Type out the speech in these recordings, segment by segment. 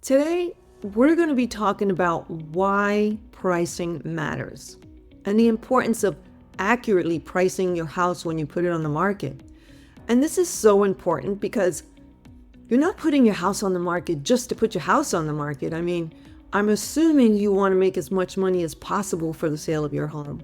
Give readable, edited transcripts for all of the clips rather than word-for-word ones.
Today, we're going to be talking about why pricing matters and the importance of accurately pricing your house when you put it on the market. And this is so important because you're not putting your house on the market just to put your house on the market. I'm assuming you want to make as much money as possible for the sale of your home.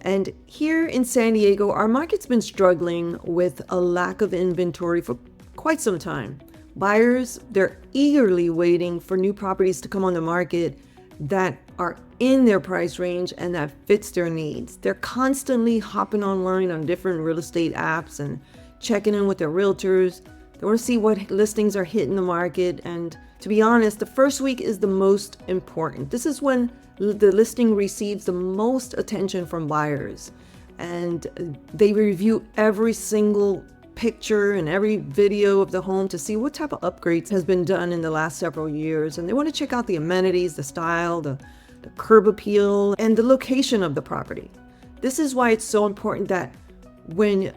And here in San Diego, our market's been struggling with a lack of inventory for quite some time. Buyers, they're eagerly waiting for new properties to come on the market that are in their price range and that fits their needs. They're constantly hopping online on different real estate apps and checking in with their realtors. They want to see what listings are hitting the market. And to be honest, the first week is the most important. This is when the listing receives the most attention from buyers. And they review every single picture and every video of the home to see what type of upgrades has been done in the last several years. And they want to check out the amenities, the style, the curb appeal, and the location of the property. This is why it's so important that when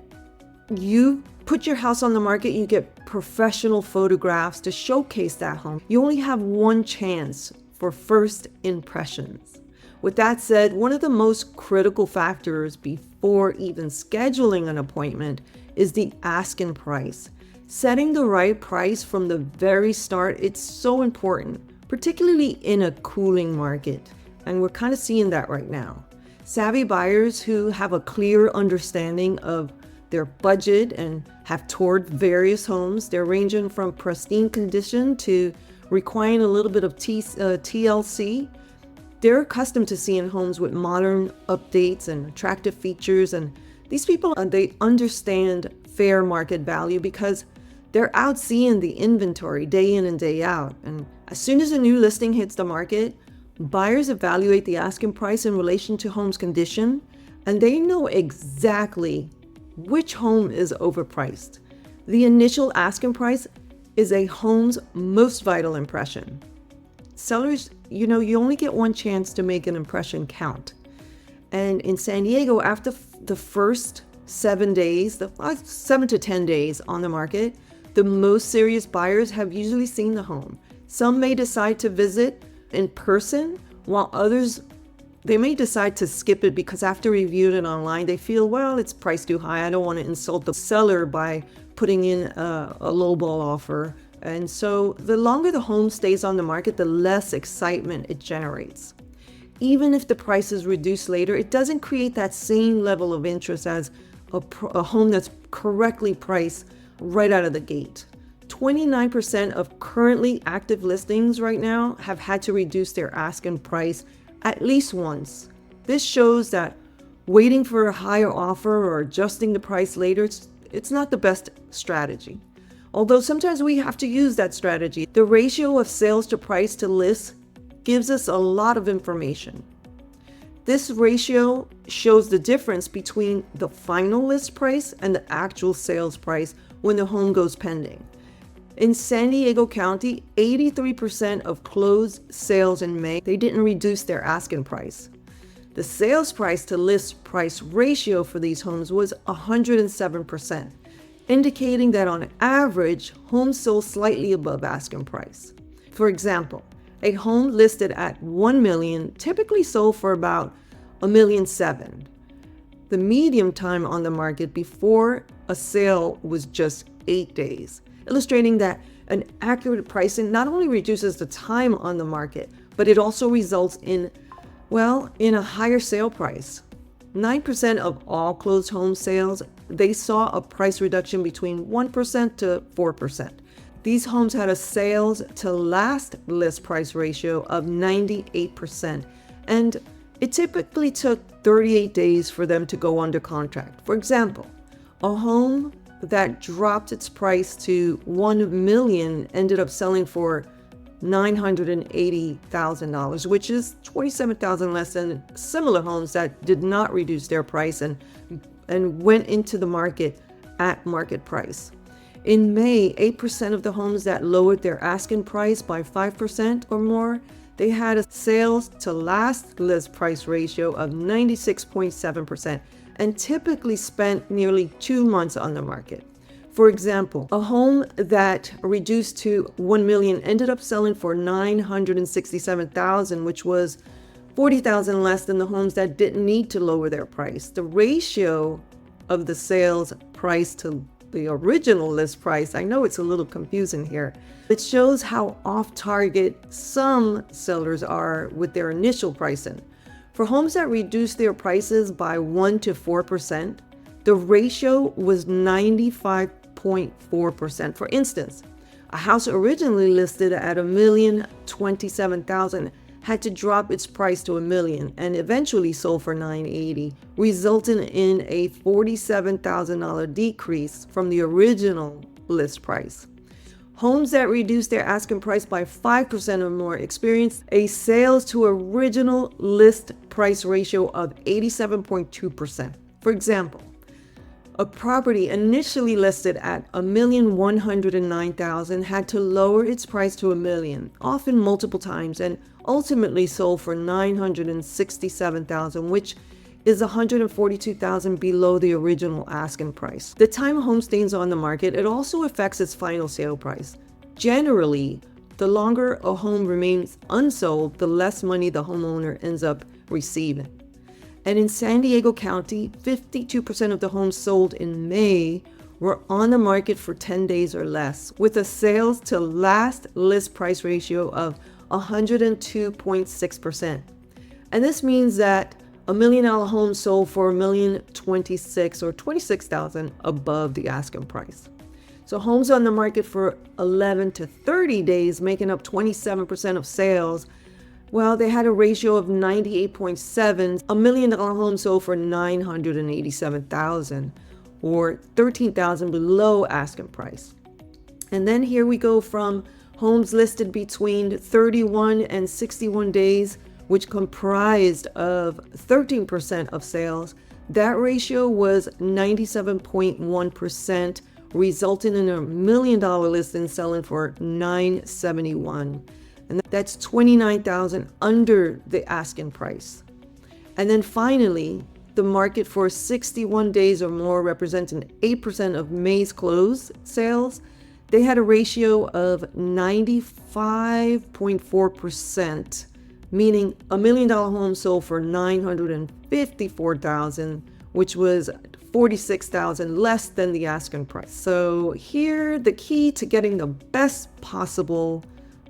you put your house on the market, you get professional photographs to showcase that home. You only have one chance for first impressions. With that said, one of the most critical factors before even scheduling an appointment is the asking price. Setting the right price from the very start, it's so important, particularly in a cooling market. And we're kind of seeing that right now. Savvy buyers who have a clear understanding of their budget and have toured various homes, they're ranging from pristine condition to requiring a little bit of TLC. They're accustomed to seeing homes with modern updates and attractive features. And these people, they understand fair market value because they're out seeing the inventory day in and day out. And as soon as a new listing hits the market, buyers evaluate the asking price in relation to home's condition, and they know exactly which home is overpriced. The initial asking price is a home's most vital impression. Sellers, you only get one chance to make an impression count. And in San Diego, after the first 7 days, the 7 to 10 days on the market, the most serious buyers have usually seen the home. Some may decide to visit in person, while others, they may decide to skip it because after reviewing it online, they feel, well, it's priced too high. I don't want to insult the seller by putting in a lowball offer. And so the longer the home stays on the market, the less excitement it generates. Even if the price is reduced later, it doesn't create that same level of interest as a home that's correctly priced right out of the gate. 29% of currently active listings right now have had to reduce their asking price at least once. This shows that waiting for a higher offer or adjusting the price later, it's not the best strategy. Although sometimes we have to use that strategy. The ratio of sales to price to list gives us a lot of information. This ratio shows the difference between the final list price and the actual sales price when the home goes pending. In San Diego County, 83% of closed sales in May, they didn't reduce their asking price. The sales price to list price ratio for these homes was 107%. Indicating that on average, homes sold slightly above asking price. For example, a home listed at $1 million typically sold for about $1.7 million. The median time on the market before a sale was just 8 days, illustrating that an accurate pricing not only reduces the time on the market, but it also results in a higher sale price. 9% of all closed home sales, they saw a price reduction between 1% to 4%. These homes had a sales to last list price ratio of 98%, and it typically took 38 days for them to go under contract. For example, a home that dropped its price to $1 million ended up selling for $980,000, which is $27,000 less than similar homes that did not reduce their price and went into the market at market price. In May, 8% of the homes that lowered their asking price by 5% or more, they had a sales to last list price ratio of 96.7% and typically spent nearly 2 months on the market. For example, a home that reduced to 1 million ended up selling for 967,000, which was 40,000 less than the homes that didn't need to lower their price. The ratio of the sales price to the original list price, I know it's a little confusing here. It shows how off target some sellers are with their initial pricing. For homes that reduced their prices by 1 to 4%, the ratio was 95.4%. For instance, a house originally listed at $1,027,000 had to drop its price to $1 million and eventually sold for $980,000, resulting in a $47,000 decrease from the original list price. Homes that reduced their asking price by 5% or more experienced a sales to original list price ratio of 87.2%. For example, a property initially listed at $1,109,000 had to lower its price to $1 million, often multiple times, and ultimately sold for $967,000, which is $142,000 below the original asking price. The time a home stays on the market, it also affects its final sale price. Generally, the longer a home remains unsold, the less money the homeowner ends up receiving. And in San Diego County, 52% of the homes sold in May were on the market for 10 days or less, with a sales to last list price ratio of 102.6%. And this means that $1 million home sold for $1,026,000 or $26,000 above the asking price. So homes on the market for 11 to 30 days, making up 27% of sales, well, they had a ratio of 98.7. $1 million home sold for $987,000 or $13,000 below asking price. And then here we go from homes listed between 31 and 61 days, which comprised of 13% of sales. That ratio was 97.1%, resulting in $1 million listing selling for $971,000. And that's $29,000 under the asking price. And then finally, the market for 61 days or more, representing 8% of May's closed sales, they had a ratio of 95.4%, meaning $1 million home sold for $954,000, which was $46,000 less than the asking price. So here, the key to getting the best possible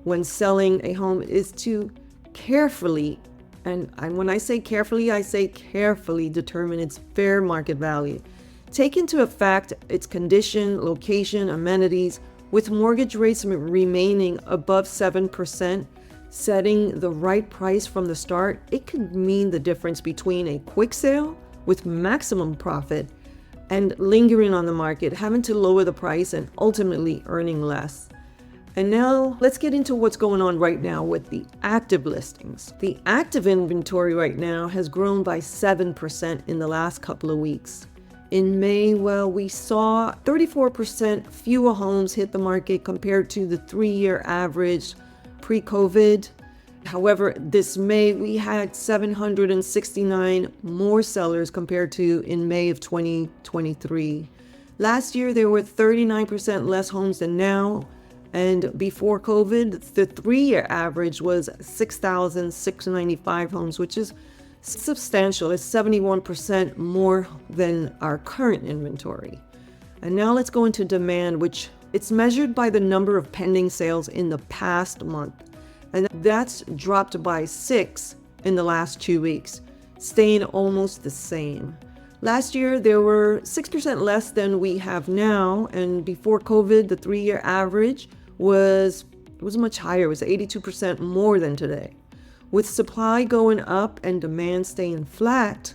when selling a home is to carefully, and when I say carefully determine its fair market value. Take into effect its condition, location, amenities. With mortgage rates remaining above 7%, setting the right price from the start, it could mean the difference between a quick sale with maximum profit and lingering on the market, having to lower the price and ultimately earning less. And now let's get into what's going on right now with the active listings. The active inventory right now has grown by 7% in the last couple of weeks. In May, well, we saw 34% fewer homes hit the market compared to the 3-year average pre-COVID. However, this May, we had 769 more sellers compared to in May of 2023. Last year, there were 39% less homes than now. And before COVID, the 3-year average was 6,695 homes, which is substantial. It's 71% more than our current inventory. And now let's go into demand, which it's measured by the number of pending sales in the past month. And that's dropped by 6 in the last 2 weeks, staying almost the same. Last year, there were 6% less than we have now. And before COVID, the 3-year average was much higher. It was 82% more than today. With supply going up and demand staying flat,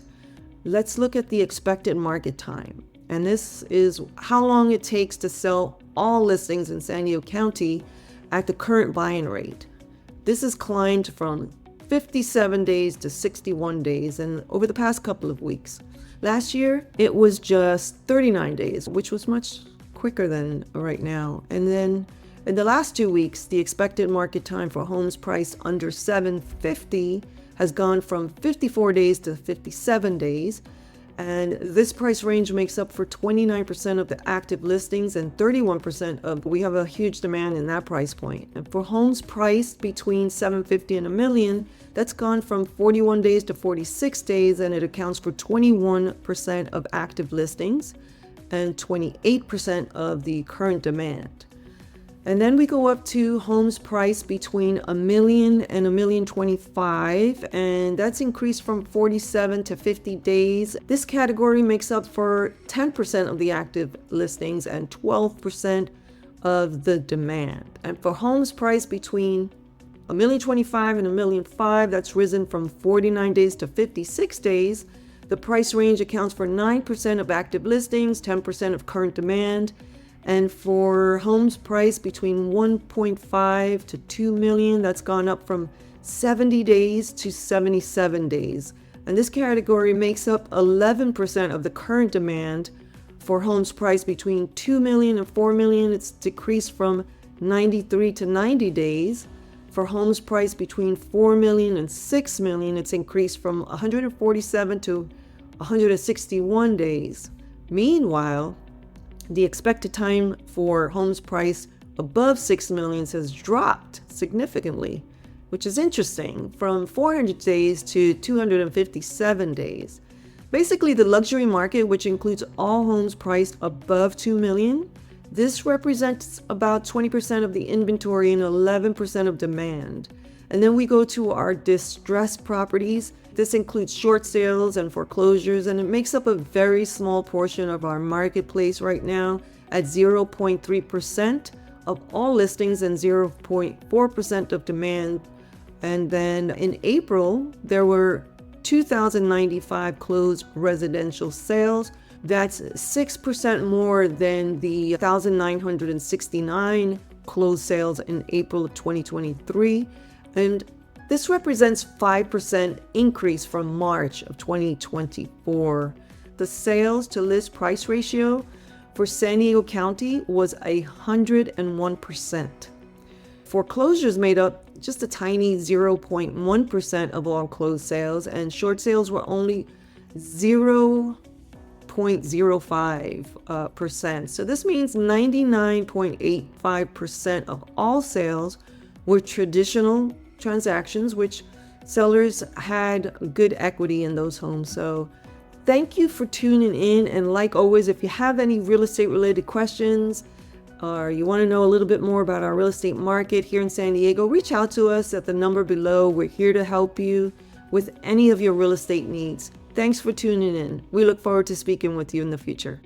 let's look at the expected market time. And this is how long it takes to sell all listings in San Diego County at the current buying rate. This has climbed from 57 days to 61 days and over the past couple of weeks. Last year, it was just 39 days, which was much quicker than right now. And then in the last 2 weeks, the expected market time for homes priced under $750 has gone from 54 days to 57 days. And this price range makes up for 29% of the active listings and 31% of, we have a huge demand in that price point. And for homes priced between $750,000 and $1 million, that's gone from 41 days to 46 days, and it accounts for 21% of active listings and 28% of the current demand. And then we go up to homes priced between $1 million and $1.025 million, and that's increased from 47 to 50 days. This category makes up for 10% of the active listings and 12% of the demand. And for homes priced between $1.025 million and $1.5 million, that's risen from 49 days to 56 days. The price range accounts for 9% of active listings, 10% of current demand. And for homes priced between $1.5 to $2 million, that's gone up from 70 days to 77 days. And this category makes up 11% of the current demand. For homes priced between $2 million and $4 million, it's decreased from 93 to 90 days. For homes priced between $4 million and $6 million, it's increased from 147 to 161 days. Meanwhile, the expected time for homes priced above $6 million has dropped significantly, which is interesting, from 400 days to 257 days. Basically, the luxury market, which includes all homes priced above $2 million, this represents about 20% of the inventory and 11% of demand. And then we go to our distressed properties. This includes short sales and foreclosures, and it makes up a very small portion of our marketplace right now at 0.3% of all listings and 0.4% of demand. And then in April, there were 2,095 closed residential sales. That's 6% more than the 1,969 closed sales in April of 2023. And this represents 5% increase from March of 2024. The sales to list price ratio for San Diego County was 101%. Foreclosures made up just a tiny 0.1% of all closed sales, and short sales were only 0.05%. So this means 99.85% of all sales were traditional transactions, which sellers had good equity in those homes. So thank you for tuning in. And like always, if you have any real estate related questions, or you want to know a little bit more about our real estate market here in San Diego, reach out to us at the number below. We're here to help you with any of your real estate needs. Thanks for tuning in. We look forward to speaking with you in the future.